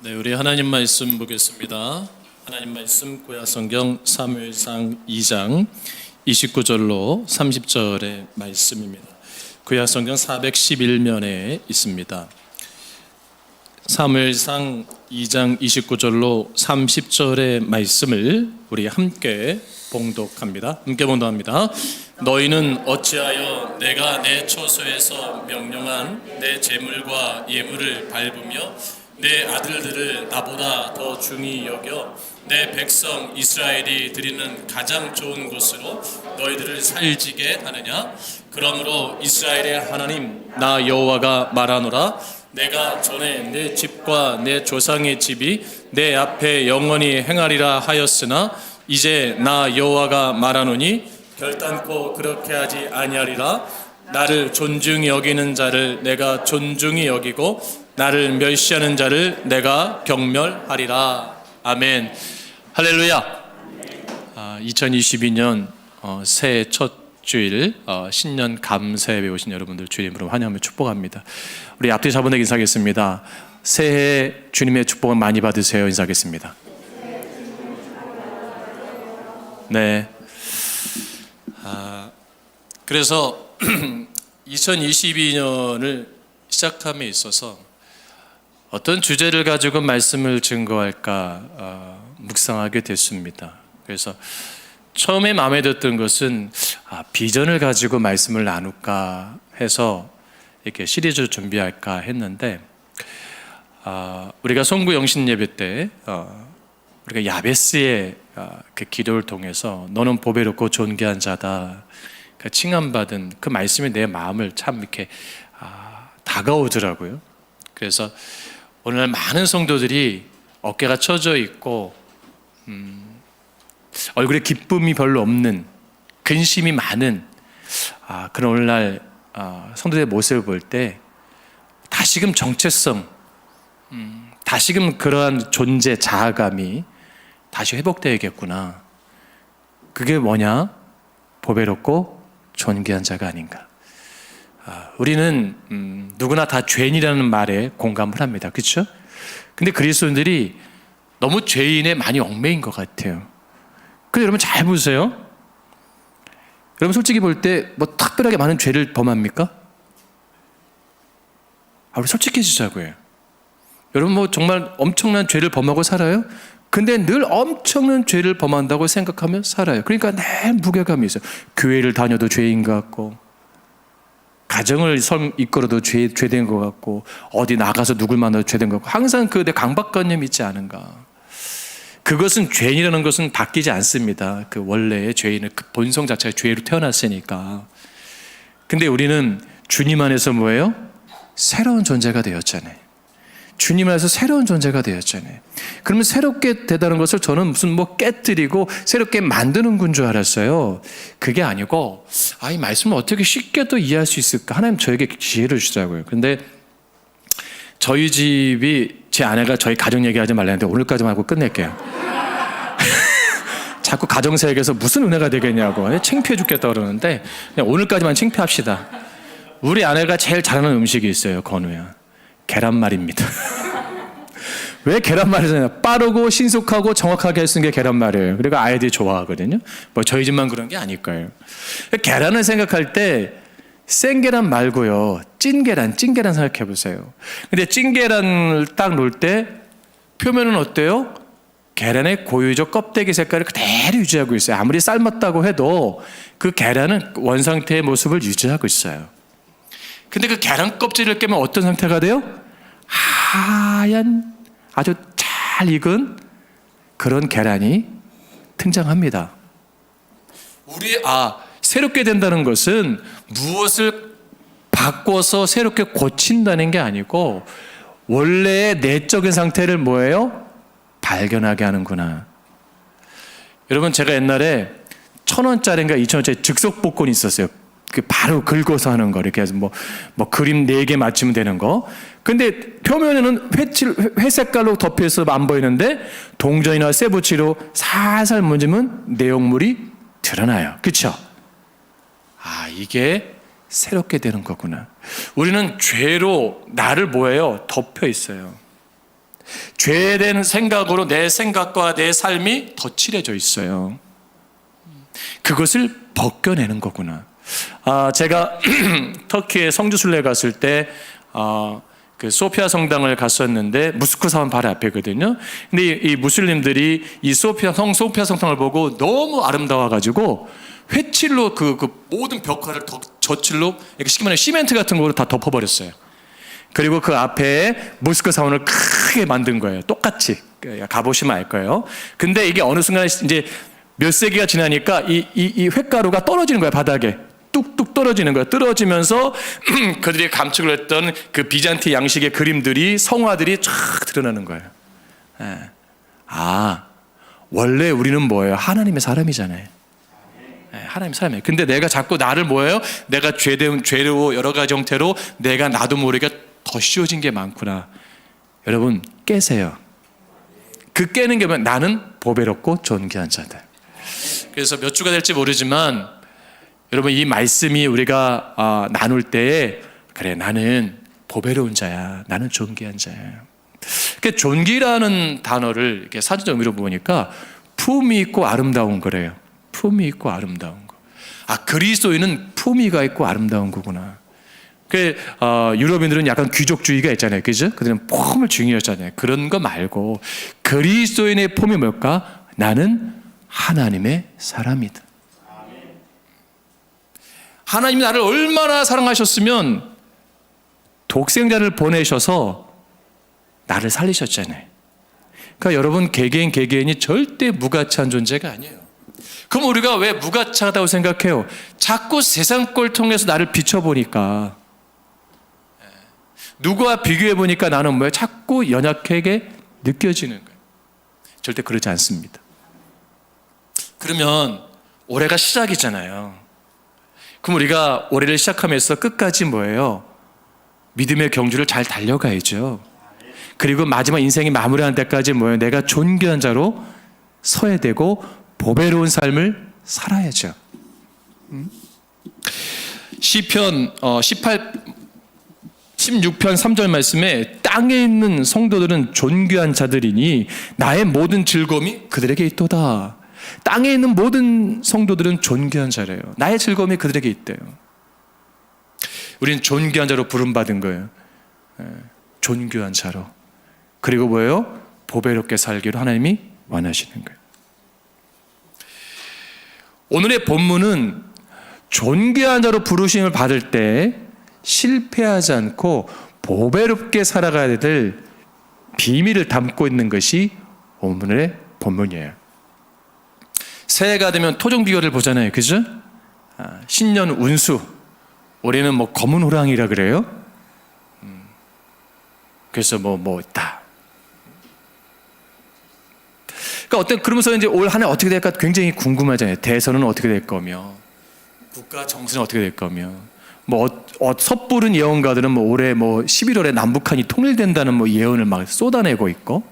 네, 우리 하나님 말씀 보겠습니다. 하나님 말씀 구약성경 사무엘상 2장 29절로 30절의 말씀입니다. 구약성경 411면에 있습니다. 사무엘상 2장 29절로 30절의 말씀을 우리 함께 봉독합니다. 함께 봉독합니다. 너희는 어찌하여 내가 내 처소에서 명령한 내 제물과 예물을 밟으며 내 아들들을 나보다 더 중히 여겨 내 백성 이스라엘이 드리는 가장 좋은 곳으로 너희들을 살지게 하느냐? 그러므로 이스라엘의 하나님 나 여호와가 말하노라. 내가 전에 내 집과 내 조상의 집이 내 앞에 영원히 행하리라 하였으나 이제 나 여호와가 말하노니 결단코 그렇게 하지 아니하리라. 나를 존중히 여기는 자를 내가 존중히 여기고 나를 멸시하는 자를 내가 경멸하리라. 아멘. 할렐루야. 2022년 새해 첫 주일 신년 감사 예배 오신 여러분들 주의 이름으로 환영하며 축복합니다. 우리 앞뒤 자본에게 인사하겠습니다. 새해 주님의 축복을 많이 받으세요. 인사하겠습니다. 네. 그래서 2022년을 시작함에 있어서 어떤 주제를 가지고 말씀을 증거할까 묵상하게 됐습니다. 그래서 처음에 마음에 들었던 것은 비전을 가지고 말씀을 나눌까 해서 이렇게 시리즈를 준비할까 했는데 우리가 송구 영신 예배 때 우리가 야베스의 그 기도를 통해서 너는 보배롭고 존귀한 자다 그 칭함받은 그 말씀이 내 마음을 참 이렇게 다가오더라고요. 그래서 오늘날 많은 성도들이 어깨가 처져 있고 얼굴에 기쁨이 별로 없는 근심이 많은 그런 오늘날 성도들의 모습을 볼 때 다시금 정체성 다시금 그러한 존재 자아감이 다시 회복되어야겠구나. 그게 뭐냐? 보배롭고 존귀한 자가 아닌가. 우리는 누구나 다 죄인이라는 말에 공감을 합니다. 그렇죠? 근데 그리스도인들이 너무 죄인에 많이 얽매인 것 같아요. 근데 여러분 잘 보세요. 여러분 솔직히 볼 때 뭐 특별하게 많은 죄를 범합니까? 우리 솔직해지자고요. 여러분 뭐 정말 엄청난 죄를 범하고 살아요? 근데 늘 엄청난 죄를 범한다고 생각하며 살아요. 그러니까 늘 무게감이 있어요. 교회를 다녀도 죄인 것 같고 가정을 이끌어도 죄된 것 같고 어디 나가서 누굴 만나도 죄된 것 같고 항상 그 강박관념이 있지 않은가. 그것은 죄인이라는 것은 바뀌지 않습니다. 그 원래의 죄인은 그 본성 자체가 죄로 태어났으니까. 근데 우리는 주님 안에서 뭐예요? 새로운 존재가 되었잖아요. 주님 안에서 새로운 존재가 되었잖아요. 그러면 새롭게 되다는 것을 저는 무슨 뭐 깨뜨리고 새롭게 만드는 건 줄 알았어요. 그게 아니고 이 말씀을 어떻게 쉽게 또 이해할 수 있을까? 하나님 저에게 지혜를 주시더라고요. 근데 저희 집이 제 아내가 저희 가정 얘기하지 말라는데 오늘까지만 하고 끝낼게요. 자꾸 가정사 얘기해서 무슨 은혜가 되겠냐고 창피해 죽겠다 그러는데 그냥 오늘까지만 창피합시다. 우리 아내가 제일 잘하는 음식이 있어요. 건우야. 계란말입니다. 왜 계란말이잖아요. 빠르고 신속하고 정확하게 할 수 있는 게 계란말이에요. 그리고 아이들이 좋아하거든요. 뭐 저희 집만 그런 게 아닐 거예요. 계란을 생각할 때 생계란 말고요. 찐계란 생각해 보세요. 근데 찐계란을 딱 놓을 때 표면은 어때요? 계란의 고유적 껍데기 색깔을 그대로 유지하고 있어요. 아무리 삶았다고 해도 그 계란은 원상태의 모습을 유지하고 있어요. 근데 그 계란 껍질을 깨면 어떤 상태가 돼요? 하얀 아주 잘 익은 그런 계란이 등장합니다. 새롭게 된다는 것은 무엇을 바꿔서 새롭게 고친다는 게 아니고 원래의 내적인 상태를 뭐예요? 발견하게 하는구나. 여러분 제가 옛날에 1,000원짜리인가 2,000원짜리 즉석복권이 있었어요. 바로 긁어서 하는 거 이렇게 해서 뭐 그림 4개 맞추면 되는 거. 근데 표면에는 회 색깔로 덮여서 안 보이는데 동전이나 쇠붙이로 살살 문지면 내용물이 드러나요. 그렇죠? 이게 새롭게 되는 거구나. 우리는 죄로 나를 뭐예요? 덮여 있어요. 죄된 생각으로 내 생각과 내 삶이 덧칠해져 있어요. 그것을 벗겨내는 거구나. 제가 터키에 성지순례 갔을 때 그 소피아 성당을 갔었는데 모스크 사원 바로 앞이거든요. 근데 이 무슬림들이 이 소피아 성당을 보고 너무 아름다워가지고 회칠로 그 모든 벽화를 젖칠로 이렇게 쉽게 말하면 시멘트 같은 거로 다 덮어버렸어요. 그리고 그 앞에 모스크 사원을 크게 만든 거예요. 똑같이 가보시면 알 거예요. 근데 이게 어느 순간 이제 몇 세기가 지나니까 이 횟가루가 떨어지는 거예요. 바닥에 뚝뚝 떨어지는 거예요. 떨어지면서 그들이 감축을 했던 그 비잔티 양식의 그림들이 성화들이 쫙 드러나는 거예요. 원래 우리는 뭐예요? 하나님의 사람이잖아요. 하나님의 사람이에요. 근데 내가 자꾸 나를 뭐예요? 내가 죄로 여러 가지 형태로 내가 나도 모르게 더 씌워진 게 많구나. 여러분 깨세요. 그 깨는 게 뭐냐? 나는 보배롭고 존귀한 자들. 그래서 몇 주가 될지 모르지만 여러분 이 말씀이 우리가 나눌 때에 그래 나는 보배로운 자야. 나는 존귀한 자야. 그러니까 존귀라는 단어를 이렇게 사전적 의미로 보니까 품이 있고 아름다운 거래요. 품이 있고 아름다운 거. 그리스도인은 품위가 있고 아름다운 거구나. 유럽인들은 약간 귀족주의가 있잖아요. 그죠? 그들은 폼을 중요하잖아요. 그런 거 말고 그리스도인의 폼이 뭘까? 나는 하나님의 사람이다. 하나님이 나를 얼마나 사랑하셨으면 독생자를 보내셔서 나를 살리셨잖아요. 그러니까 여러분 개개인이 절대 무가치한 존재가 아니에요. 그럼 우리가 왜 무가치하다고 생각해요? 자꾸 세상 걸 통해서 나를 비춰보니까 누구와 비교해보니까 나는 뭐예요? 자꾸 연약하게 느껴지는 거예요. 절대 그러지 않습니다. 그러면 올해가 시작이잖아요. 그럼 우리가 올해를 시작하면서 끝까지 뭐예요? 믿음의 경주를 잘 달려가야죠. 그리고 마지막 인생이 마무리하는 때까지 뭐예요? 내가 존귀한 자로 서야 되고 보배로운 삶을 살아야죠. 시편 16편 3절 말씀에 땅에 있는 성도들은 존귀한 자들이니 나의 모든 즐거움이 그들에게 있도다. 땅에 있는 모든 성도들은 존귀한 자래요. 나의 즐거움이 그들에게 있대요. 우리는 존귀한 자로 부름받은 거예요. 존귀한 자로. 그리고 뭐예요? 보배롭게 살기로 하나님이 원하시는 거예요. 오늘의 본문은 존귀한 자로 부르심을 받을 때 실패하지 않고 보배롭게 살아가야 될 비밀을 담고 있는 것이 오늘의 본문이에요. 새해가 되면 토종 비결을 보잖아요. 그죠? 신년 운수. 올해는 뭐 검은 호랑이라 그래요. 그래서 뭐 있다. 그러니까 그러면서 이제 올 한 해 어떻게 될까 굉장히 궁금하잖아요. 대선은 어떻게 될 거며, 국가 정세는 어떻게 될 거며, 섣부른 예언가들은 올해 11월에 남북한이 통일된다는 예언을 막 쏟아내고 있고,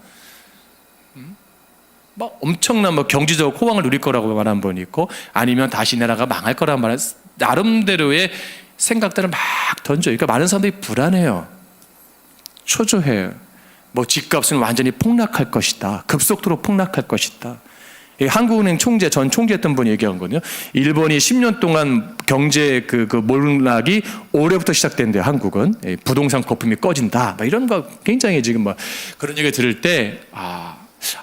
막 엄청난 경제적 호황을 누릴 거라고 말하는 분이 있고, 아니면 다시 나라가 망할 거라고 말하는 나름대로의 생각들을 막 던져요. 그러니까 많은 사람들이 불안해요. 초조해요. 집값은 완전히 폭락할 것이다. 급속도로 폭락할 것이다. 한국은행 전 총재였던 분이 얘기한 거거든요. 일본이 10년 동안 경제 몰락이 올해부터 시작된대요. 한국은 부동산 거품이 꺼진다. 이런 거 굉장히 지금 그런 얘기 들을 때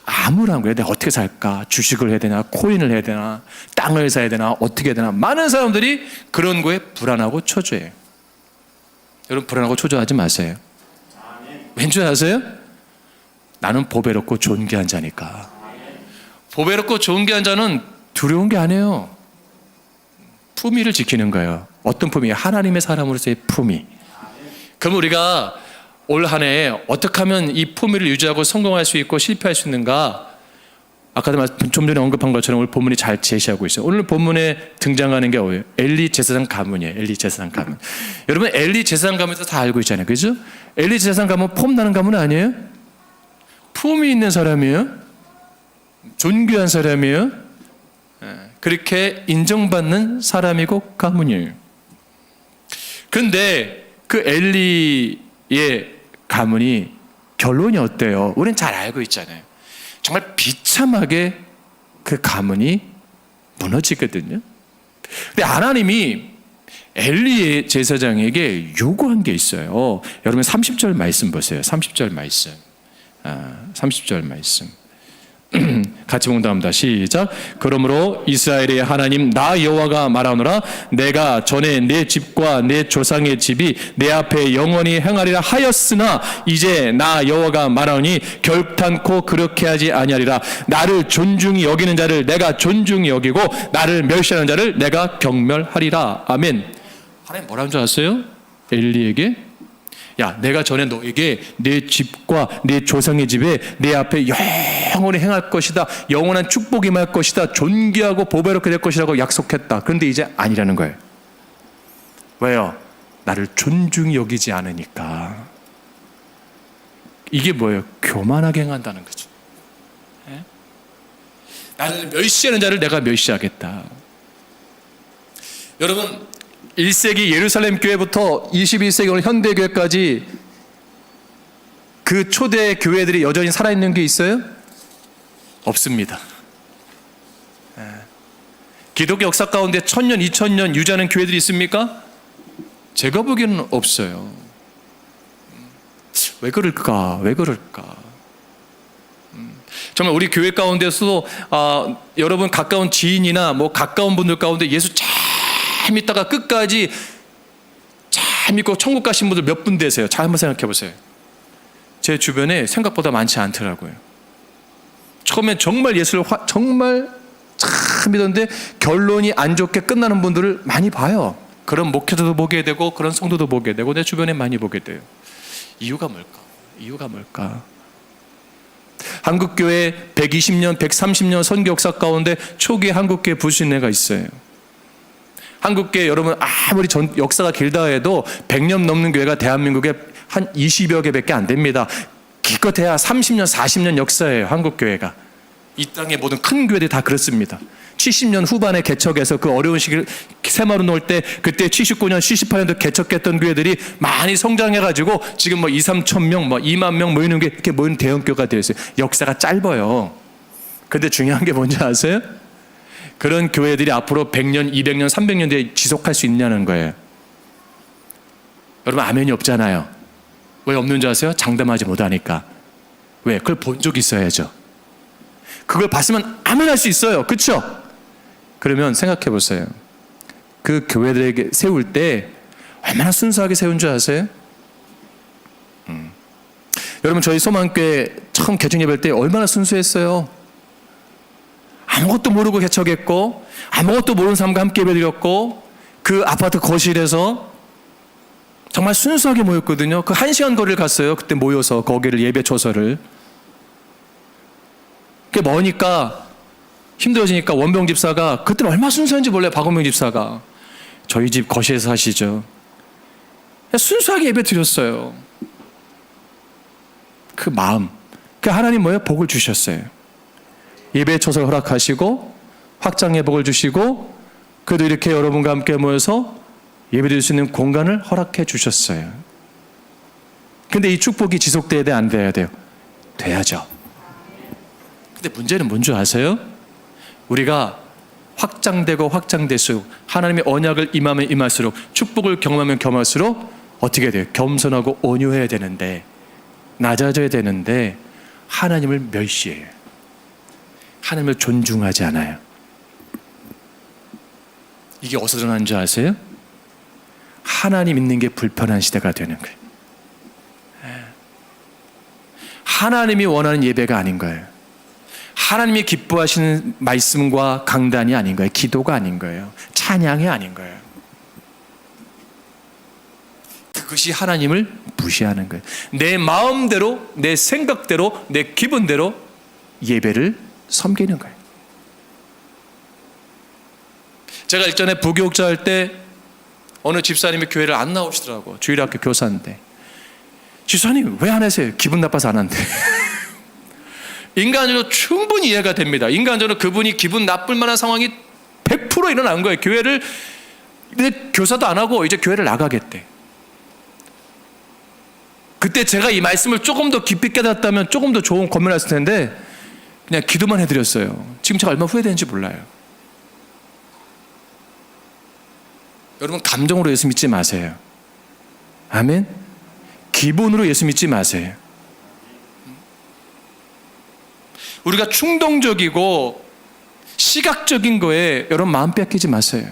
암울한 거예요. 내가 어떻게 살까? 주식을 해야 되나? 코인을 해야 되나? 땅을 사야 되나? 어떻게 해야 되나? 많은 사람들이 그런 거에 불안하고 초조해요. 여러분 불안하고 초조하지 마세요. 왠지 아세요? 나는 보배롭고 존귀한 자니까. 보배롭고 존귀한 자는 두려운 게 아니에요. 품위를 지키는 거예요. 어떤 품위? 하나님의 사람으로서의 품위. 그럼 우리가 올 한 해 어떻게 하면 이 품위를 유지하고 성공할 수 있고 실패할 수 있는가? 아까도 좀 전에 언급한 것처럼 오늘 본문이 잘 제시하고 있어요. 오늘 본문에 등장하는 게 뭐예요? 엘리 제사장 가문이에요. 엘리 제사장 가문. 여러분 엘리 제사장 가문에서 다 알고 있잖아요. 그죠? 엘리 제사장 가문 폼 나는 가문 아니에요? 품이 있는 사람이에요. 존귀한 사람이에요. 그렇게 인정받는 사람이고 가문이에요. 그런데 그 엘리의 가문이 결론이 어때요? 우리는 잘 알고 있잖아요. 정말 비참하게 그 가문이 무너지거든요. 근데 하나님이 엘리 제사장에게 요구한 게 있어요. 여러분 30절 말씀 보세요. 30절 말씀. 30절 말씀. 같이 봉독합니다. 시작. 그러므로 이스라엘의 하나님 나 여호와가 말하노라 내가 전에 내 집과 내 조상의 집이 내 앞에 영원히 행하리라 하였으나 이제 나 여호와가 말하노니 결단코 그렇게 하지 아니하리라. 나를 존중히 여기는 자를 내가 존중히 여기고 나를 멸시하는 자를 내가 경멸하리라. 아멘. 하나님 뭐라는 줄 아세요? 엘리에게 야, 내가 전에 너에게 내 집과 내 조상의 집에 내 앞에 영원히 행할 것이다. 영원한 축복이 임할 것이다. 존귀하고 보배롭게 될 것이라고 약속했다. 그런데 이제 아니라는 거예요. 왜요? 나를 존중히 여기지 않으니까. 이게 뭐예요? 교만하게 행한다는 거죠. 예? 나를 멸시하는 자를 내가 멸시하겠다. 여러분 1세기 예루살렘 교회부터 21세기 오늘 현대 교회까지 그 초대 교회들이 여전히 살아있는 게 있어요? 없습니다. 기독교 역사 가운데 1000년, 2000년 유지하는 교회들이 있습니까? 제가 보기에는 없어요. 왜 그럴까? 왜 그럴까? 정말 우리 교회 가운데서도 여러분 가까운 지인이나 뭐 가까운 분들 가운데 예수 잘 믿다가 끝까지 잘 믿고 천국 가신 분들 몇 분 되세요? 잘 한번 생각해 보세요. 제 주변에 생각보다 많지 않더라고요. 처음에 정말 예수를 정말 잘 믿었는데 결론이 안 좋게 끝나는 분들을 많이 봐요. 그런 목회자도 보게 되고 그런 성도도 보게 되고 내 주변에 많이 보게 돼요. 이유가 뭘까? 이유가 뭘까? 한국교회 120년, 130년 선교 역사 가운데 초기 한국교회 부신회가 있어요. 한국교회 여러분 아무리 역사가 길다 해도 100년 넘는 교회가 대한민국에 한 20여 개밖에 안 됩니다. 기껏해야 30년, 40년 역사예요. 한국교회가. 이 땅의 모든 큰 교회들이 다 그렇습니다. 70년 후반에 개척해서 그 어려운 시기를 새마루 놓을 때 그때 79년, 78년도 개척했던 교회들이 많이 성장해가지고 지금 뭐 2, 3천 명, 뭐 2만 명 모이는 게 이렇게 모이는 대형교회가 되어 있어요. 역사가 짧아요. 근데 중요한 게 뭔지 아세요? 그런 교회들이 앞으로 100년, 200년, 300년 뒤에 지속할 수 있냐는 거예요. 여러분 아멘이 없잖아요. 왜 없는 줄 아세요? 장담하지 못하니까. 왜? 그걸 본 적이 있어야죠. 그걸 봤으면 아멘할 수 있어요. 그렇죠? 그러면 생각해 보세요. 그 교회들에게 세울 때 얼마나 순수하게 세운 줄 아세요? 여러분 저희 소망교회 처음 개척 예배할 때 얼마나 순수했어요. 아무것도 모르고 개척했고 아무것도 모르는 사람과 함께 예배드렸고 그 아파트 거실에서 정말 순수하게 모였거든요. 그 1시간 거리를 갔어요. 그때 모여서 거기를 예배 초서를. 그게 머니까 힘들어지니까 원병 집사가 그때는 얼마나 순수한지 몰라요. 박원병 집사가. 저희 집 거실에서 하시죠. 순수하게 예배 드렸어요. 그 마음. 그 하나님 뭐예요? 복을 주셨어요. 예배 초서를 허락하시고 확장의 복을 주시고 그래도 이렇게 여러분과 함께 모여서 예배 드릴 수 있는 공간을 허락해 주셨어요. 근데 이 축복이 지속돼야 돼? 안 돼야 돼요? 돼야죠. 근데 문제는 뭔지 아세요? 우리가 확장되고 확장될수록 하나님의 언약을 임하면 임할수록 축복을 경험하면 경험할수록 어떻게 돼요? 겸손하고 온유해야 되는데 낮아져야 되는데 하나님을 멸시해요. 하나님을 존중하지 않아요. 이게 어디서 드러나는 줄 아세요? 하나님 있는 게 불편한 시대가 되는 거예요. 하나님이 원하는 예배가 아닌 거예요. 하나님이 기뻐하시는 말씀과 강단이 아닌 거예요. 기도가 아닌 거예요. 찬양이 아닌 거예요. 그것이 하나님을 무시하는 거예요. 내 마음대로, 내 생각대로, 내 기분대로 예배를 섬기는 거예요. 제가 일전에 부교육자 할 때 어느 집사님이 교회를 안 나오시더라고요. 주일학교 교사인데. 집사님 왜 안 하세요? 기분 나빠서 안 한대. 인간적으로 충분히 이해가 됩니다. 인간적으로 그분이 기분 나쁠 만한 상황이 100% 일어난 거예요. 교회를 교사도 안 하고 이제 교회를 나가겠대. 그때 제가 이 말씀을 조금 더 깊이 깨닫다면 조금 더 좋은 권면했을 텐데 그냥 기도만 해드렸어요. 지금 제가 얼마나 후회되는지 몰라요. 여러분, 감정으로 예수 믿지 마세요. 아멘. 기본으로 예수 믿지 마세요. 우리가 충동적이고 시각적인 거에 여러분 마음 뺏기지 마세요.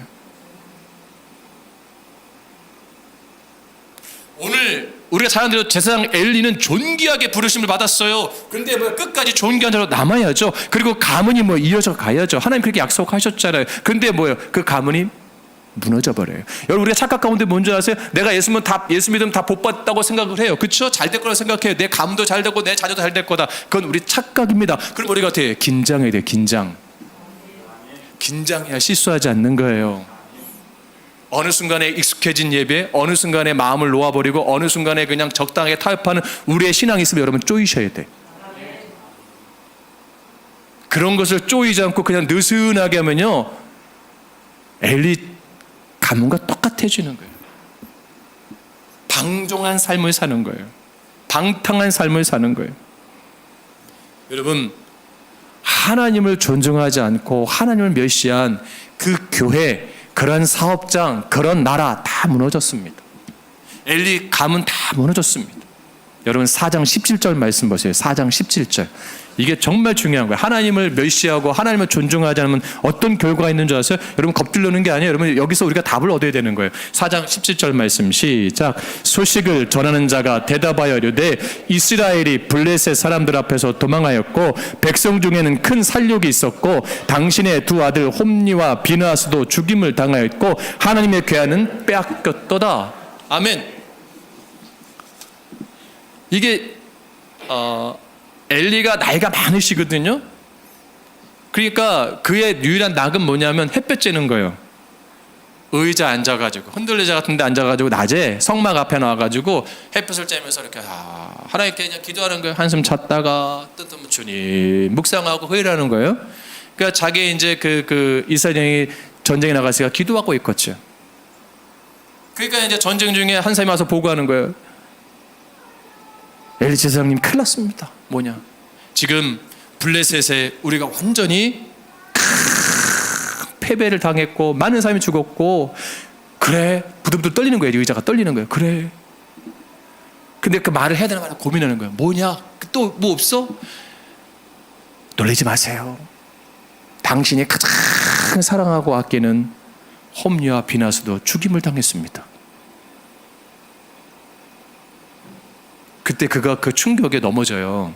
오늘 우리가 잘 아는 대로 제사장 엘리는 존귀하게 부르심을 받았어요. 그런데 뭐 끝까지 존귀한 자로 남아야죠. 그리고 가문이 뭐 이어져 가야죠. 하나님 그렇게 약속하셨잖아요. 그런데 뭐예요? 그 가문이 무너져 버려요. 여러분, 우리가 착각 가운데 뭔지 아세요? 내가 예수 믿으면 다 복 받았다고 생각을 해요. 그렇죠? 잘 될 거라고 생각해요. 내 가문도 잘 되고 내 자녀도 잘 될 거다. 그건 우리 착각입니다. 그럼 우리가 어떻게 해요? 긴장해야 돼요. 긴장해야 실수하지 않는 거예요. 어느 순간에 익숙해진 예배, 어느 순간에 마음을 놓아버리고 어느 순간에 그냥 적당하게 타협하는 우리의 신앙이 있으면 여러분 쪼이셔야 돼. 그런 것을 쪼이지 않고 그냥 느슨하게 하면요, 엘리 가문과 똑같아지는 거예요. 방종한 삶을 사는 거예요. 방탕한 삶을 사는 거예요. 여러분, 하나님을 존중하지 않고 하나님을 멸시한 그 교회, 그런 사업장, 그런 나라 다 무너졌습니다. 엘리 가문 다 무너졌습니다. 여러분, 4장 17절 말씀 보세요. 4장 17절. 이게 정말 중요한 거예요. 하나님을 멸시하고 하나님을 존중하지 않으면 어떤 결과가 있는 줄 아세요? 여러분, 겁들려는 게 아니에요. 여러분, 여기서 우리가 답을 얻어야 되는 거예요. 4장 17절 말씀 시작. 소식을 전하는 자가 대답하여 이르되 이스라엘이 블레셋 사람들 앞에서 도망하였고 백성 중에는 큰 살육이 있었고 당신의 두 아들 홈니와 비느하스도 죽임을 당하였고 하나님의 괴한은 빼앗겼도다. 아멘. 이게 엘리가 나이가 많으시거든요. 그러니까 그의 유일한 낙은 뭐냐면 햇볕 쬐는 거예요. 의자 앉아가지고 흔들레자 같은 데 앉아가지고 낮에 성막 앞에 나와가지고 햇볕을 쬐면서 이렇게 하나님께 그냥 기도하는 거예요. 한숨 잤다가 뜨뜻한 주님 묵상하고 회의하는 거예요. 그러니까 자기 이제 그 이스라엘이 전쟁에 나갔으니까 기도하고 있겠죠. 그러니까 이제 전쟁 중에 한 사람이 와서 보고하는 거예요. 엘리 제사장님 큰일 났습니다. 뭐냐? 지금 블레셋에 우리가 완전히 패배를 당했고 많은 사람이 죽었고, 그래, 부들부들 떨리는 거예요. 의자가 떨리는 거예요. 그래. 근데 그 말을 해야 되나 말나 고민하는 거예요. 뭐냐? 또 뭐 없어? 놀라지 마세요. 당신이 가장 사랑하고 아끼는 홈리와 비나스도 죽임을 당했습니다. 그때 그가 그 충격에 넘어져요.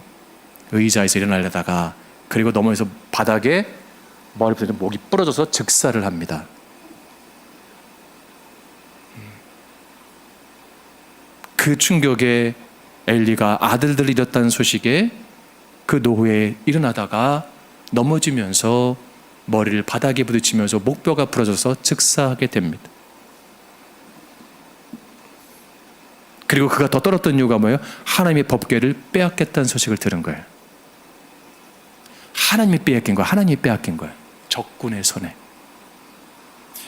의자에서 일어나려다가, 그리고 넘어져서 바닥에 머리부터 목이 부러져서 즉사를 합니다. 그 충격에 엘리가 아들들을 잃었다는 소식에 그 노후에 일어나다가 넘어지면서 머리를 바닥에 부딪히면서 목뼈가 부러져서 즉사하게 됩니다. 그리고 그가 더 떨었던 이유가 뭐예요? 하나님의 법궤를 빼앗겠다는 소식을 들은 거예요. 하나님이 빼앗긴 거예요. 하나님이 빼앗긴 거예요. 적군의 손에.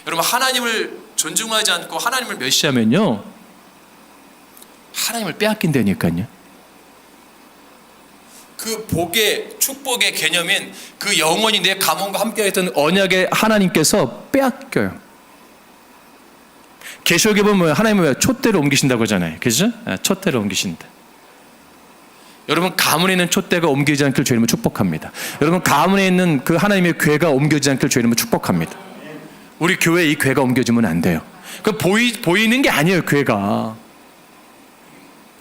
여러분, 하나님을 존중하지 않고 하나님을 멸시하면요, 하나님을 빼앗긴다니까요. 그 복의, 축복의 개념인 그 영원히 내 가문과 함께했던 언약의 하나님께서 빼앗겨요. 계시록에 보면 하나님은 왜 촛대를 옮기신다고 하잖아요. 그죠? 촛대를 옮기신다. 여러분, 가문에 있는 촛대가 옮기지 않길 주님은 축복합니다. 여러분, 가문에 있는 그 하나님의 궤가 옮겨지지 않길 주님은 축복합니다. 우리 교회에 이 궤가 옮겨지면 안 돼요. 그 보이는 게 아니에요. 궤가.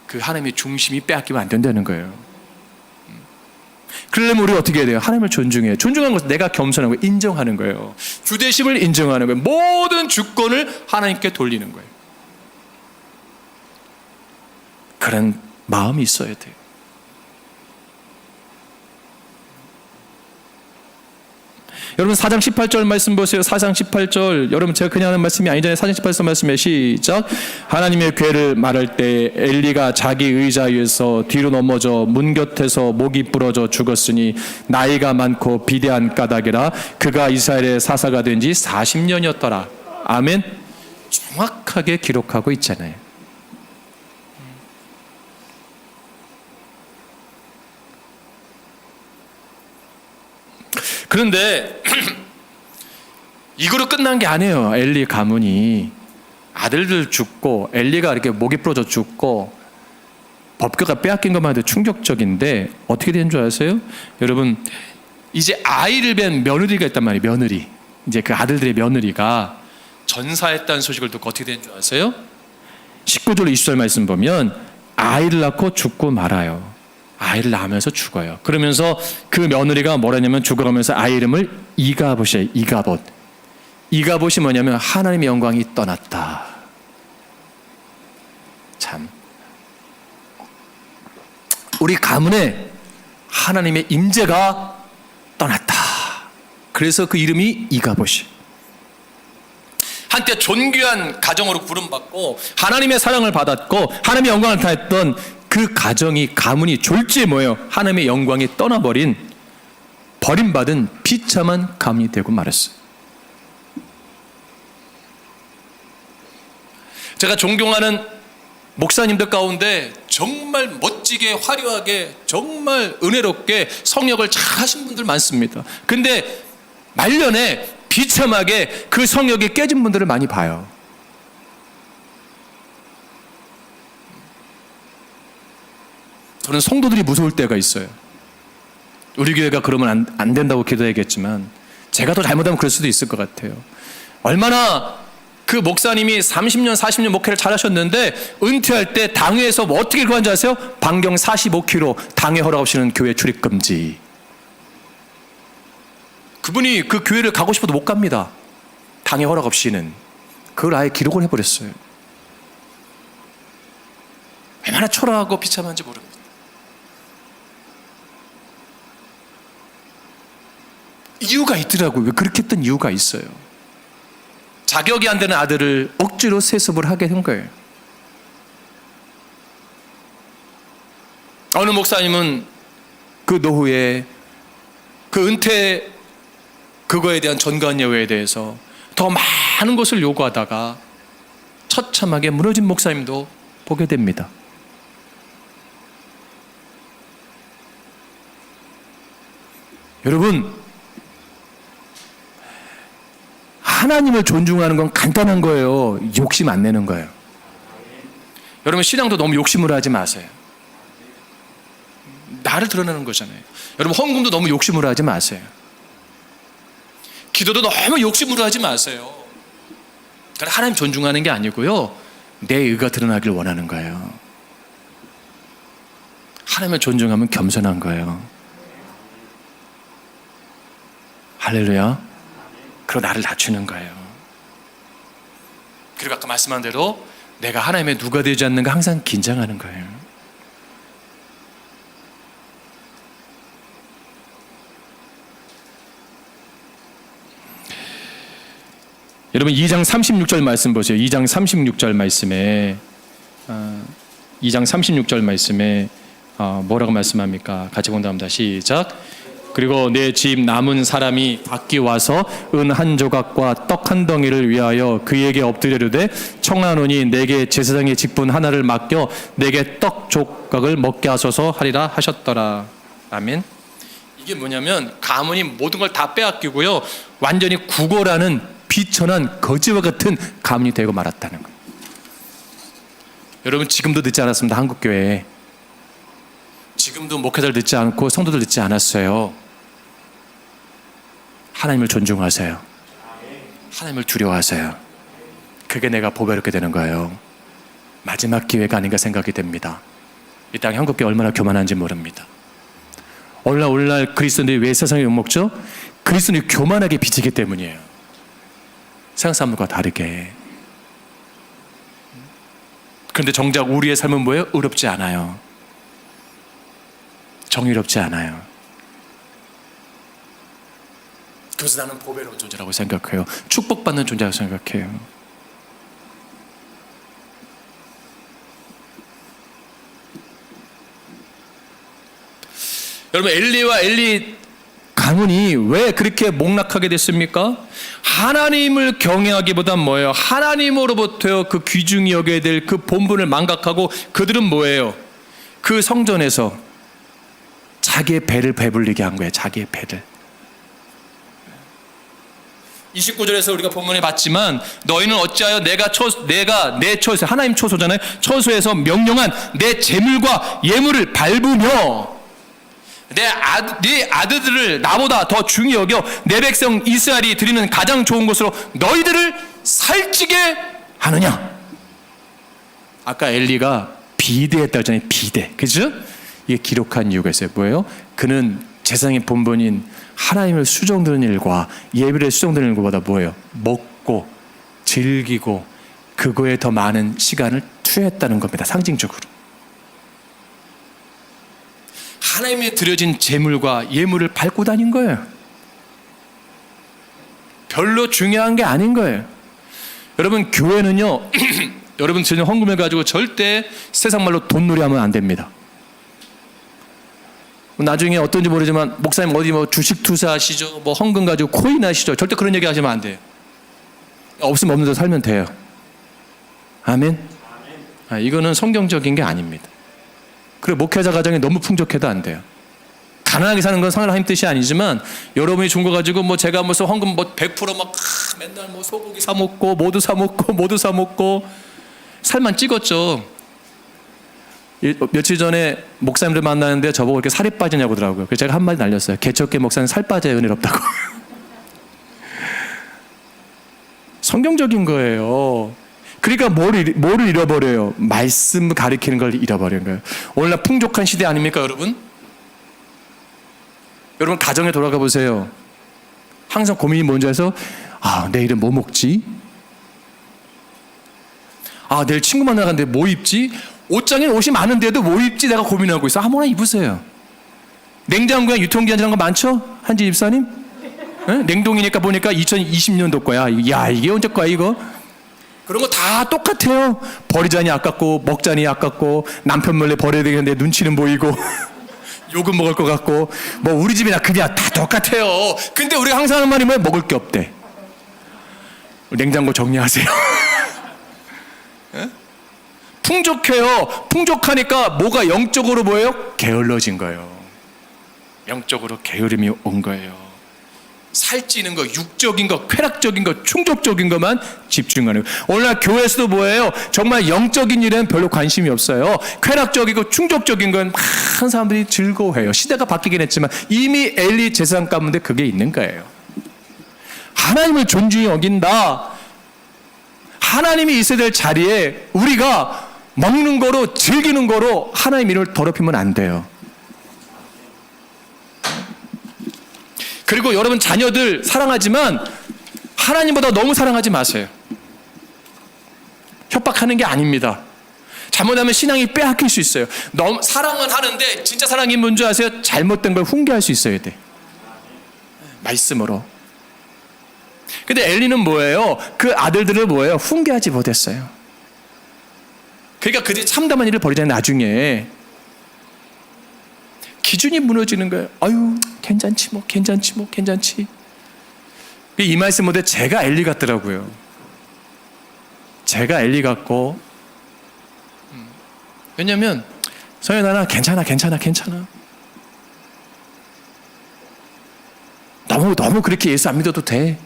그 하나님의 중심이 빼앗기면 안 된다는 거예요. 그러려면 우리가 어떻게 해야 돼요? 하나님을 존중해요. 존중하는 것은 내가 겸손하고 인정하는 거예요. 주되심을 인정하는 거예요. 모든 주권을 하나님께 돌리는 거예요. 그런 마음이 있어야 돼요. 여러분, 4장 18절 말씀 보세요. 4장 18절. 여러분, 제가 그냥 하는 말씀이 아니잖아요. 4장 18절 말씀에 시작. 하나님의 괴를 말할 때 엘리가 자기 의자 위에서 뒤로 넘어져 문 곁에서 목이 부러져 죽었으니 나이가 많고 비대한 까닭이라. 그가 이스라엘의 사사가 된 지 40년이었더라. 아멘. 정확하게 기록하고 있잖아요. 그런데 이거로 끝난 게 아니에요. 엘리 가문이 아들들 죽고 엘리가 이렇게 목이 부러져 죽고 법궤가 빼앗긴 것만 해도 충격적인데 어떻게 된 줄 아세요? 여러분, 이제 아이를 뵌 며느리가 있단 말이에요. 며느리. 이제 그 아들들의 며느리가 전사했다는 소식을 듣고 어떻게 된 줄 아세요? 19절 20절 말씀 보면 아이를 낳고 죽고 말아요. 아이를 낳으면서 죽어요. 그러면서 그 며느리가 뭐라냐면 죽어가면서 아이 이름을 이가봇이에요. 이가봇. 이가봇이 뭐냐면 하나님의 영광이 떠났다. 참, 우리 가문에 하나님의 임재가 떠났다. 그래서 그 이름이 이가봇이. 한때 존귀한 가정으로 부름받고 하나님의 사랑을 받았고 하나님의 영광을 타했던 그 가정이, 가문이 졸지에 뭐예요? 하나님의 영광이 떠나버린, 버림받은 비참한 가문이 되고 말았어요. 제가 존경하는 목사님들 가운데 정말 멋지게, 화려하게, 정말 은혜롭게 성역을 잘 하신 분들 많습니다. 근데 말년에 비참하게 그 성역이 깨진 분들을 많이 봐요. 저는 성도들이 무서울 때가 있어요. 우리 교회가 그러면 안 된다고 기도해야겠지만 제가 더 잘못하면 그럴 수도 있을 것 같아요. 얼마나 그 목사님이 30년 40년 목회를 잘하셨는데 은퇴할 때 당회에서 뭐 어떻게 그러는지 아세요? 반경 45km 당회 허락 없이는 교회 출입 금지. 그분이 그 교회를 가고 싶어도 못 갑니다. 당회 허락 없이는. 그걸 아예 기록을 해버렸어요. 얼마나 초라하고 비참한지 모릅니다. 이유가 있더라고요. 왜 그렇게 했던 이유가 있어요. 자격이 안 되는 아들을 억지로 세습을 하게 된 거예요. 어느 목사님은 그 노후에 그 은퇴 그거에 대한 전관 예우에 대해서 더 많은 것을 요구하다가 처참하게 무너진 목사님도 보게 됩니다. 여러분, 하나님을 존중하는 건 간단한 거예요. 욕심 안 내는 거예요. 여러분, 신앙도 너무 욕심으로 하지 마세요. 나를 드러내는 거잖아요. 여러분, 헌금도 너무 욕심으로 하지 마세요. 기도도 너무 욕심으로 하지 마세요. 그러니까 하나님 존중하는 게 아니고요, 내 의가 드러나길 원하는 거예요. 하나님을 존중하면 겸손한 거예요. 할렐루야. 그리고 나를 낮추는 거예요. 그리고 아까 말씀한 대로 내가 하나님의 누가 되지 않는가 항상 긴장하는 거예요. 여러분, 2장 36절 말씀 보세요. 2장 36절 말씀에 2장 36절 말씀에 뭐라고 말씀합니까? 같이 본답니다. 시작. 그리고 내 집 남은 사람이 밖에 와서 은 한 조각과 떡 한 덩이를 위하여 그에게 엎드려르되 청하노니 내게 제사장의 직분 하나를 맡겨 내게 떡 조각을 먹게 하소서 하리라 하셨더라. 아멘. 이게 뭐냐면 가문이 모든 걸 다 빼앗기고요, 완전히 구걸하는 비천한 거지와 같은 가문이 되고 말았다는 거예요. 여러분, 지금도 늦지 않았습니다. 한국교회에 지금도 목회자들 늦지 않고 성도들 늦지 않았어요. 하나님을 존중하세요. 하나님을 두려워하세요. 그게 내가 보배롭게 되는 거예요. 마지막 기회가 아닌가 생각이 됩니다. 이 땅에 한국교회 얼마나 교만한지 모릅니다. 오늘날 그리스도인들이 왜 세상에 욕먹죠? 그리스도인들이 교만하게 비치기 때문이에요. 세상 사람들과 다르게. 그런데 정작 우리의 삶은 뭐예요? 의롭지 않아요. 정의롭지 않아요. 그래서 나는 보배로운 존재라고 생각해요. 축복받는 존재라고 생각해요. 여러분, 엘리와 엘리 가문이 왜 그렇게 목락하게 됐습니까? 하나님을 경외하기보단 뭐예요? 하나님으로부터 그 귀중히 여겨야 될 그 본분을 망각하고 그들은 뭐예요? 그 성전에서 자기의 배를 배불리게 한 거예요. 자기의 배를. 29절에서 우리가 본문에 봤지만 너희는 어찌하여 내가 내 처소에 하나님 처소잖아요. 처소에서 명령한 내 재물과 예물을 밟으며 네 아들들을 나보다 더 중히 여겨 내 백성 이스라엘이 드리는 가장 좋은 것으로 너희들을 살찌게 하느냐. 아까 엘리가 비대했다고 했잖아요. 비대. 그죠? 이게 기록한 이유가 있어요. 뭐예요? 그는 제사장의 본분인 하나님을 수종드는 일과 예배를 수종드는 일보다 뭐예요? 먹고 즐기고 그거에 더 많은 시간을 투여했다는 겁니다. 상징적으로. 하나님에 드려진 제물과 예물을 밟고 다닌 거예요. 별로 중요한 게 아닌 거예요. 여러분, 교회는요 여러분 드리는 헌금을 가지고 절대 세상 말로 돈놀이 하면 안 됩니다. 나중에 어떤지 모르지만 목사님 어디 뭐 주식 투자하시죠, 뭐 헌금 가지고 코인 하시죠, 절대 그런 얘기 하시면 안 돼요. 없으면 없는 대로 살면 돼요. 아멘. 이거는 성경적인 게 아닙니다. 그리고 목회자 가정이 너무 풍족해도 안 돼요. 가난하게 사는 건 하나님 뜻이 아니지만 여러분이 준 거 가지고 뭐 제가 무슨 헌금 뭐 100% 맨날 뭐 소고기 사 먹고 모두 사 먹고 살만 찍었죠. 며칠 전에 목사님들 만나는데 저보고 이렇게 살이 빠지냐고 하더라고요. 그래서 제가 한마디 날렸어요. 개척교 목사님 살 빠져야 은혜롭다고. 성경적인 거예요. 그러니까 뭐를 잃어버려요? 말씀 가리키는 걸 잃어버린 거예요. 오늘날 풍족한 시대 아닙니까, 여러분? 여러분 가정에 돌아가 보세요. 항상 고민이 뭔지 해서 내일은 뭐 먹지? 내일 친구 만나러 가는데 뭐 입지? 옷장에 옷이 많은데도 뭐 입지 내가 고민하고 있어. 아무나 입으세요. 냉장고에 유통기한이라는 거 많죠? 한지 집사님? 냉동이니까 보니까 2020년도 거야. 야, 이게 언제 거야 이거? 그런 거 다 똑같아요. 버리자니 아깝고 먹자니 아깝고 남편 몰래 버려야 되겠는데 눈치는 보이고 욕은 먹을 것 같고 뭐 우리 집이나 그냥 다 똑같아요. 근데 우리가 항상 하는 말이 뭐예요? 먹을 게 없대. 냉장고 정리하세요. 풍족해요. 풍족하니까 뭐가 영적으로 뭐예요? 게을러진 거예요. 영적으로 게으름이 온 거예요. 살찌는 거, 육적인 거, 쾌락적인 거, 충족적인 것만 집중하는 거예요. 오늘날 교회에서도 뭐예요? 정말 영적인 일에는 별로 관심이 없어요. 쾌락적이고 충족적인 건 많은 사람들이 즐거워해요. 시대가 바뀌긴 했지만 이미 엘리 제사장 가운데 그게 있는 거예요. 하나님을 존중히 여긴다. 하나님이 있어야 될 자리에 우리가 먹는 거로 즐기는 거로 하나님 이름을 더럽히면 안 돼요. 그리고 여러분 자녀들 사랑하지만 하나님보다 너무 사랑하지 마세요. 협박하는 게 아닙니다. 잘못하면 신앙이 빼앗길 수 있어요. 너무 사랑은 하는데 진짜 사랑이 뭔지 아세요? 잘못된 걸 훈계할 수 있어야 돼. 말씀으로. 근데 엘리는 뭐예요? 그 아들들을 뭐예요? 훈계하지 못했어요. 그러니까 그들이 참담한 일을 벌이잖아요. 나중에 기준이 무너지는 거예요. 아유 괜찮지 뭐 괜찮지. 이 말씀 못해 제가 엘리 같더라고요. 제가 엘리 같고 왜냐면 서연아 괜찮아. 너무 그렇게 예수 안 믿어도 돼.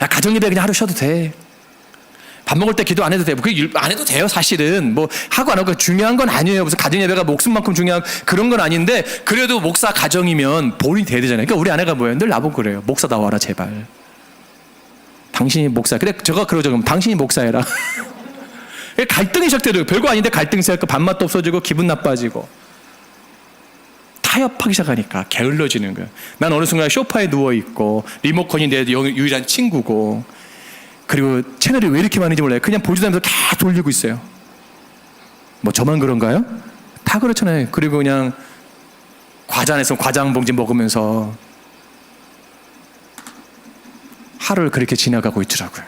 야, 가정예배 그냥 하루 쉬어도 돼. 밥 먹을 때 기도 안 해도 돼. 그게 안 해도 돼요, 사실은. 뭐 하고 안 하고 중요한 건 아니에요. 무슨 가정예배가 목숨만큼 중요한 그런 건 아닌데 그래도 목사 가정이면 본인이 돼야 되잖아요. 그러니까 우리 아내가 뭐예요? 늘 나보고 그래요. 목사 나와라 제발. 당신이 목사. 그래 제가 그러죠. 그럼 당신이 목사해라. 갈등이 시작돼요. 별거 아닌데 갈등 시작하고 밥맛도 없어지고 기분 나빠지고 타협하기 시작하니까 게을러지는 거예요. 난 어느 순간 소파에 누워있고 리모컨이 내 유일한 친구고 그리고 채널이 왜 이렇게 많은지 몰라요. 그냥 보지도 않으면서 계속 돌리고 있어요. 뭐 저만 그런가요? 다 그렇잖아요. 그리고 그냥 과자 안에서 과자 한 봉지 먹으면서 하루를 그렇게 지나가고 있더라고요.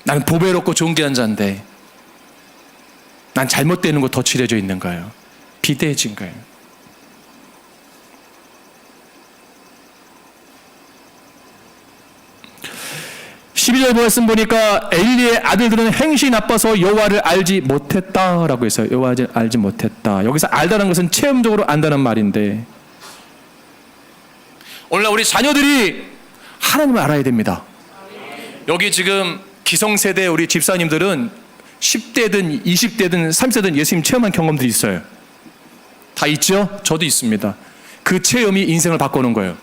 나는 보배롭고 존귀한 자인데 난 잘못되는 거 덧칠해져 있는 거예요. 비대해진 거예요. (12절) 말씀 보니까 엘리의 아들들은 행실이 나빠서 여호와를 알지 못했다라고 했어요. 여호와를 알지 못했다. 여기서 알다는 것은 체험적으로 안다는 말인데 오늘날 우리 자녀들이 하나님을 알아야 됩니다. 여기 지금 기성세대 우리 집사님들은 10대든 20대든 30대든 예수님 체험한 경험들이 있어요. 다 있죠? 저도 있습니다. 그 체험이 인생을 바꾸는 거예요.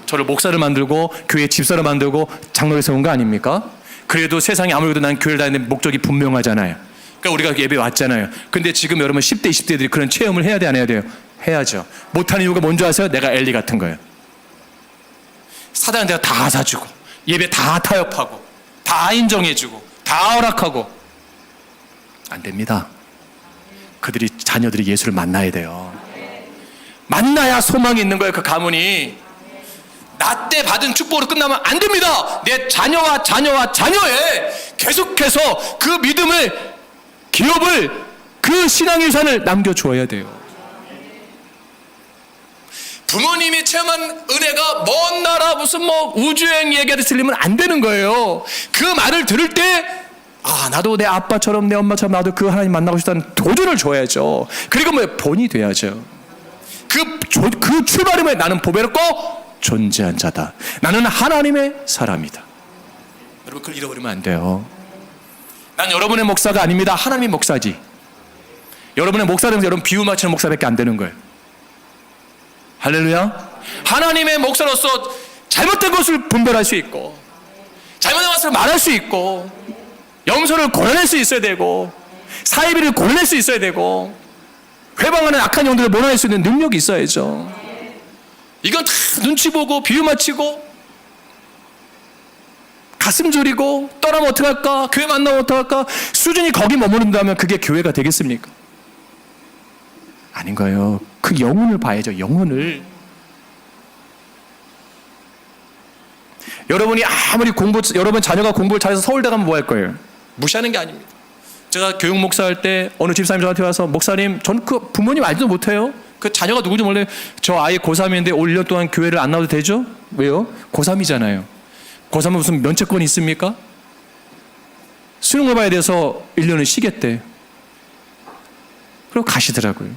저를 목사를 만들고 교회 집사를 만들고 장로를 세운 거 아닙니까? 그래도 세상이 아무리 그래도 난 교회를 다니는 목적이 분명하잖아요. 그러니까 우리가 예배 왔잖아요. 근데 지금 여러분 10대 20대들이 그런 체험을 해야 돼, 안 해야 돼요? 해야죠. 못하는 이유가 뭔지 아세요? 내가 엘리 같은 거예요. 사단은 내가 다 사주고 예배 다 타협하고 다 인정해주고 다 허락하고 안 됩니다. 그들이 자녀들이 예수를 만나야 돼요. 만나야 소망이 있는 거예요. 그 가문이 나 때 받은 축복으로 끝나면 안 됩니다. 내 자녀와 자녀의 계속해서 그 믿음을 기업을 그 신앙 유산을 남겨주어야 돼요. 부모님이 체험한 은혜가 먼 나라 무슨 뭐 우주여행 얘기하듯이 들리면 안 되는 거예요. 그 말을 들을 때 나도 내 아빠처럼 내 엄마처럼 나도 그 하나님 만나고 싶다는 도전을 줘야죠. 그리고 뭐 본이 돼야죠. 그 출발임에 나는 보배롭고 존재한 자다. 나는 하나님의 사람이다. 여러분 그걸 잃어버리면 안 돼요. 난 여러분의 목사가 아닙니다. 하나님의 목사지. 여러분의 목사는 여러분 비유 맞추는 목사밖에 안 되는 거예요. 할렐루야. 하나님의 목사로서 잘못된 것을 분별할 수 있고 잘못된 것을 말할 수 있고 염소를 골라낼 수 있어야 되고 사이비를 골라낼 수 있어야 되고 회방하는 악한 영들을 몰아낼 수 있는 능력이 있어야죠. 이건 다 눈치 보고 비유 맞히고 가슴 졸이고 떠나면 어떡할까? 교회 만나면 어떡할까? 수준이 거기 머무른다면 그게 교회가 되겠습니까? 아닌 거예요. 그 영혼을 봐야죠. 영혼을. 여러분이 아무리 여러분 자녀가 공부를 잘해서 서울대 가면 뭐 할 거예요? 무시하는 게 아닙니다. 제가 교육 목사할 때 어느 집사님 저한테 와서 목사님 전 그 부모님 알지도 못해요. 그 자녀가 누구지 몰라요. 저 아이 고3인데 올 1년 동안 교회를 안 나와도 되죠? 왜요? 고3이잖아요. 고3은 무슨 면책권이 있습니까? 수능을 봐야 돼서 1년을 쉬겠대. 그리고 가시더라고요.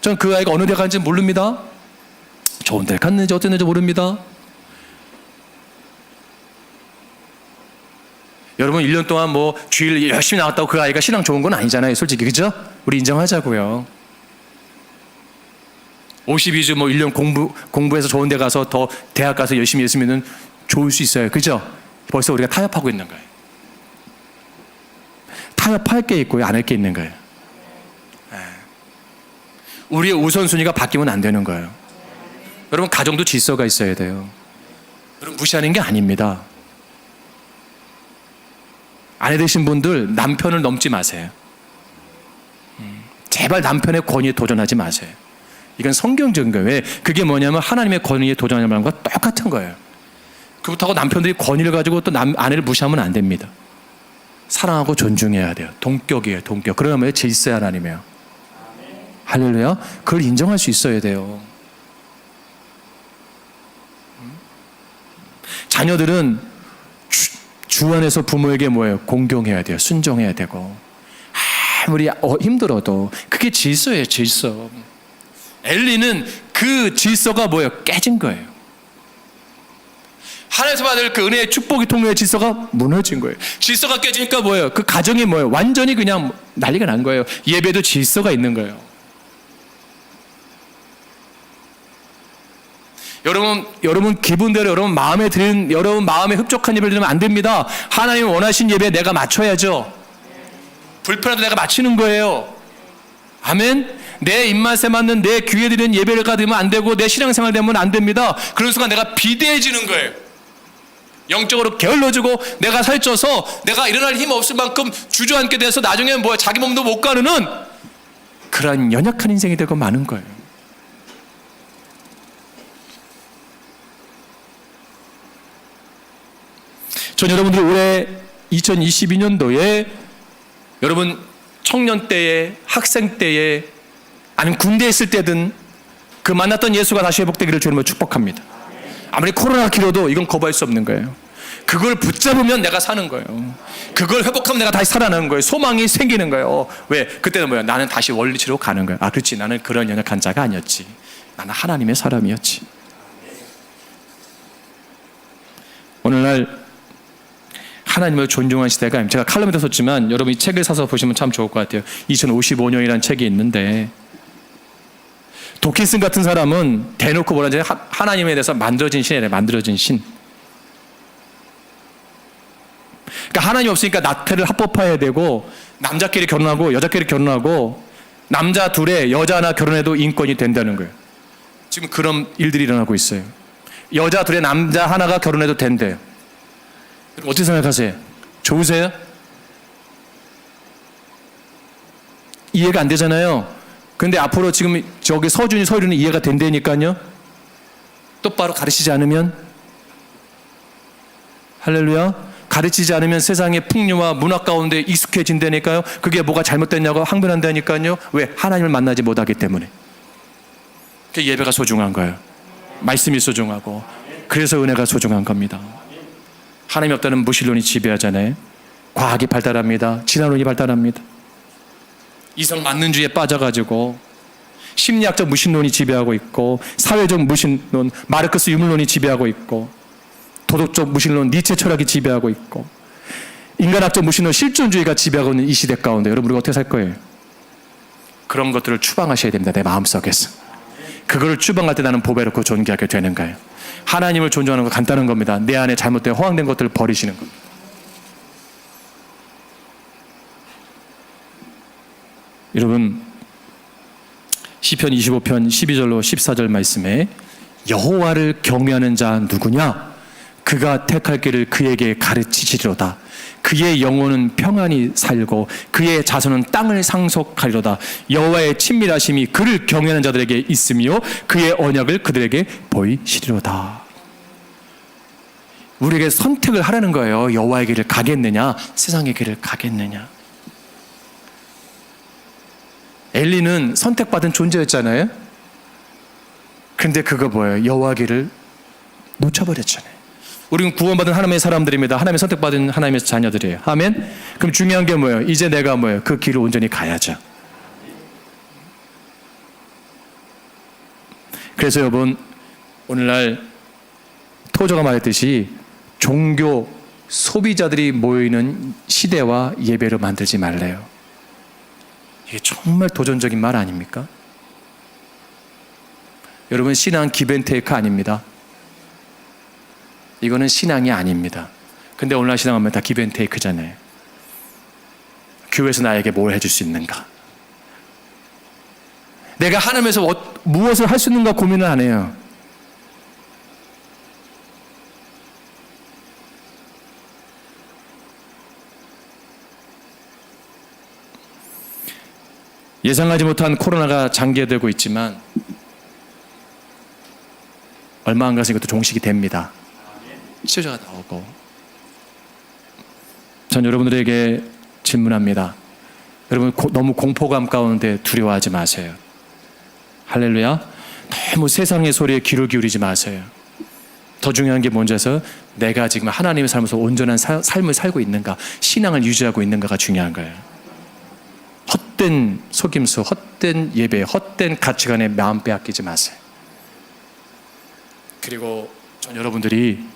전 그 아이가 어느 데 간지 모릅니다. 좋은 데 갔는지 어땠는지 모릅니다. 여러분 1년 동안 뭐 주일 열심히 나왔다고 그 아이가 신앙 좋은 건 아니잖아요. 솔직히 그죠? 우리 인정하자고요. 52주 뭐 1년 공부해서 좋은 데 가서 더 대학 가서 열심히 예수 믿으면 좋을 수 있어요. 그죠? 벌써 우리가 타협하고 있는 거예요. 타협할 게 있고요. 안 할 게 있는 거예요. 우리의 우선순위가 바뀌면 안 되는 거예요. 여러분 가정도 질서가 있어야 돼요. 여러분 무시하는 게 아닙니다. 아내 되신 분들 남편을 넘지 마세요. 제발 남편의 권위에 도전하지 마세요. 이건 성경적인 거예요. 왜? 그게 뭐냐면 하나님의 권위에 도전하는 것과 똑같은 거예요. 그렇다고 남편들이 권위를 가지고 또 아내를 무시하면 안 됩니다. 사랑하고 존중해야 돼요. 동격이에요. 동격. 그러면 질서의 하나님이에요. 할렐루야. 그걸 인정할 수 있어야 돼요. 자녀들은 주 안에서 부모에게 뭐예요? 공경해야 돼요. 순종해야 되고 아무리 힘들어도 그게 질서예요. 질서. 엘리는 그 질서가 뭐예요? 깨진 거예요. 하나님에서 받을 그 은혜의 축복이 통로의 질서가 무너진 거예요. 질서가 깨지니까 뭐예요? 그 가정이 뭐예요? 완전히 그냥 난리가 난 거예요. 예배도 질서가 있는 거예요. 여러분 기분대로 여러분 마음에 흡족한 예배를 드리면 안 됩니다. 하나님 원하신 예배에 내가 맞춰야죠. 불편해도 내가 맞추는 거예요. 아멘. 내 입맛에 맞는 내 귀에 드리는 예배를 드리면 안 되고 내 신앙생활 되면 안 됩니다. 그런 순간 내가 비대해지는 거예요. 영적으로 게을러지고 내가 살쪄서 내가 일어날 힘 없을 만큼 주저앉게 돼서 나중에 뭐야 자기 몸도 못 가르는 그런 연약한 인생이 되고 마는 거예요. 전 여러분들이 올해 2022년도에 여러분 청년 때에 학생 때에 아니면 군대에 있을 때든 그 만났던 예수가 다시 회복되기를 주님으로 축복합니다. 아무리 코로나 길어도 이건 거부할 수 없는 거예요. 그걸 붙잡으면 내가 사는 거예요. 그걸 회복하면 내가 다시 살아나는 거예요. 소망이 생기는 거예요. 왜? 그때는 뭐예요? 나는 다시 원리치로 가는 거예요. 그렇지. 나는 그런 연약한 자가 아니었지. 나는 하나님의 사람이었지. 오늘날 하나님을 존중하는 시대가 아닙니다. 제가 칼럼에도 썼지만 여러분 이 책을 사서 보시면 참 좋을 것 같아요. 2055년이라는 책이 있는데 도킨슨 같은 사람은 대놓고 뭐라지 하나님에 대해서 만들어진 신이래. 만들어진 신. 그러니까 하나님 없으니까 나태를 합법화해야 되고 남자끼리 결혼하고 여자끼리 결혼하고 남자 둘에 여자 하나 결혼해도 인권이 된다는 거예요. 지금 그런 일들이 일어나고 있어요. 여자 둘에 남자 하나가 결혼해도 된대요. 어떻게 생각하세요? 좋으세요? 이해가 안 되잖아요. 근데 앞으로 지금 저기 서준이 서류는 이해가 된다니까요. 똑바로 가르치지 않으면, 할렐루야. 가르치지 않으면 세상의 풍요와 문화 가운데 익숙해진다니까요. 그게 뭐가 잘못됐냐고 항변한다니까요. 왜? 하나님을 만나지 못하기 때문에. 그 예배가 소중한 거예요. 말씀이 소중하고, 그래서 은혜가 소중한 겁니다. 하나님이 없다는 무신론이 지배하잖아요. 과학이 발달합니다. 진화론이 발달합니다. 이성 만능주의에 빠져가지고 심리학적 무신론이 지배하고 있고, 사회적 무신론 마르크스 유물론이 지배하고 있고, 도덕적 무신론 니체 철학이 지배하고 있고, 인간학적 무신론 실존주의가 지배하고 있는 이 시대 가운데 여러분 우리가 어떻게 살 거예요? 그런 것들을 추방하셔야 됩니다. 내 마음속에서. 그거를 추방할 때 나는 보배롭고 존귀하게 되는 거예요. 하나님을 존중하는 거 간단한 겁니다. 내 안에 잘못된 허황된 것들을 버리시는 겁니다. 여러분 시편 25편 12절로 14절 말씀에 여호와를 경외하는 자 누구냐? 그가 택할 길을 그에게 가르치시리로다. 그의 영혼은 평안히 살고 그의 자손은 땅을 상속하리로다. 여호와의 친밀하심이 그를 경외하는 자들에게 있으며 그의 언약을 그들에게 보이시리로다. 우리에게 선택을 하라는 거예요. 여호와의 길을 가겠느냐, 세상의 길을 가겠느냐. 엘리는 선택받은 존재였잖아요. 근데 그거 뭐예요? 여호와 길을 놓쳐버렸잖아요. 우리는 구원받은 하나님의 사람들입니다. 하나님의 선택받은 하나님의 자녀들이에요. 아멘? 그럼 중요한 게 뭐예요? 이제 내가 뭐예요? 그 길을 온전히 가야죠. 그래서 여러분 오늘날 토저가 말했듯이 종교 소비자들이 모이는 시대와 예배를 만들지 말래요. 이게 정말 도전적인 말 아닙니까? 여러분 신앙 기브앤테이크 아닙니다. 이거는 신앙이 아닙니다. 근데 오늘날 신앙하면 다 기브앤테이크잖아요. 교회에서 나에게 뭘 해줄 수 있는가? 내가 하나님에서 무엇을 할 수 있는가 고민을 안 해요. 예상하지 못한 코로나가 장기화되고 있지만 얼마 안 가서 이것도 종식이 됩니다. 치료자가 나오고. 전 여러분들에게 질문합니다. 여러분 너무 공포감 가운데 두려워하지 마세요. 할렐루야. 너무 세상의 소리에 귀를 기울이지 마세요. 더 중요한 게 뭔지 아세요? 내가 지금 하나님의 삶에서 온전한 삶을 살고 있는가, 신앙을 유지하고 있는가가 중요한 거예요. 헛된 속임수, 헛된 예배, 헛된 가치관에 마음 빼앗기지 마세요. 그리고 전 여러분들이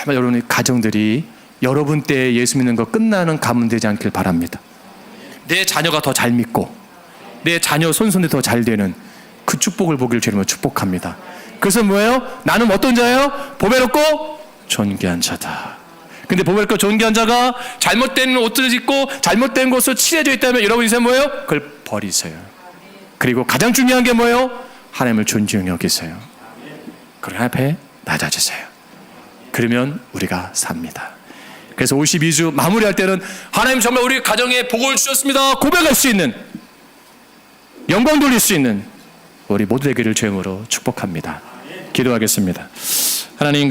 정말 여러분의 가정들이 여러분 때 예수 믿는 거 끝나는 가문 되지 않길 바랍니다. 내 자녀가 더 잘 믿고 내 자녀 손손이 더 잘 되는 그 축복을 보길 주님으로 축복합니다. 그래서 뭐예요? 나는 어떤 자예요? 보배롭고 존귀한 자다. 근데 보배롭고 존귀한 자가 잘못된 옷들을 입고 잘못된 곳으로 칠해져 있다면 여러분 인생 뭐예요? 그걸 버리세요. 그리고 가장 중요한 게 뭐예요? 하나님을 존중히 여기세요. 그리고 하나님 앞에 낮아지세요. 그러면 우리가 삽니다. 그래서 52주 마무리할 때는 하나님 정말 우리 가정에 복을 주셨습니다 고백할 수 있는, 영광 돌릴 수 있는 우리 모두 되기를 주님으로 축복합니다. 기도하겠습니다. 하나님